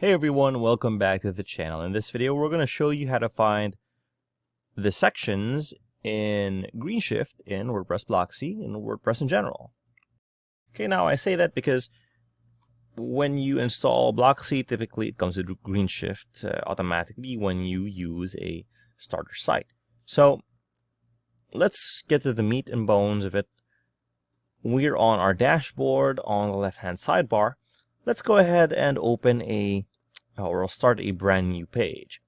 Hey everyone, welcome back to the channel. In this video, we're going to show you how to find the sections in GreenShift in WordPress-Blocksy and WordPress in general. Okay, now I say that because when you install Blocksy, typically it comes with GreenShift automatically when you use a starter site. So let's get to the meat and bones of it. We're on our dashboard on the left-hand sidebar. Let's go ahead and open or start a brand new page.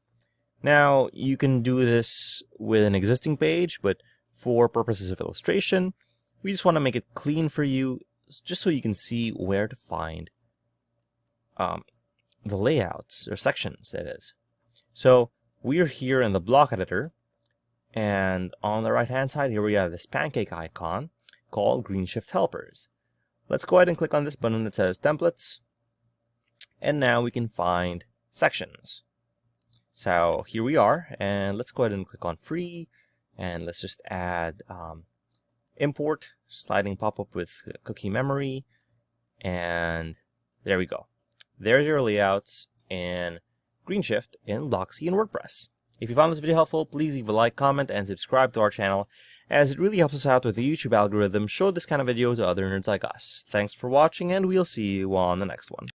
Now, you can do this with an existing page, but for purposes of illustration, we just want to make it clean for you, just so you can see where to find the layouts, or sections, that is. So, we're here in the block editor, and on the right-hand side, here we have this pancake icon called GreenShift Helpers. Let's go ahead and click on this button that says Templates. And now we can find sections. So here we are, and let's go ahead and click on free, and let's just add import, sliding pop-up with cookie memory, and there we go. There's your layouts in GreenShift in Blocksy and WordPress. If you found this video helpful, please leave a like, comment, and subscribe to our channel, as it really helps us out with the YouTube algorithm. Show this kind of video to other nerds like us. Thanks for watching, and we'll see you on the next one.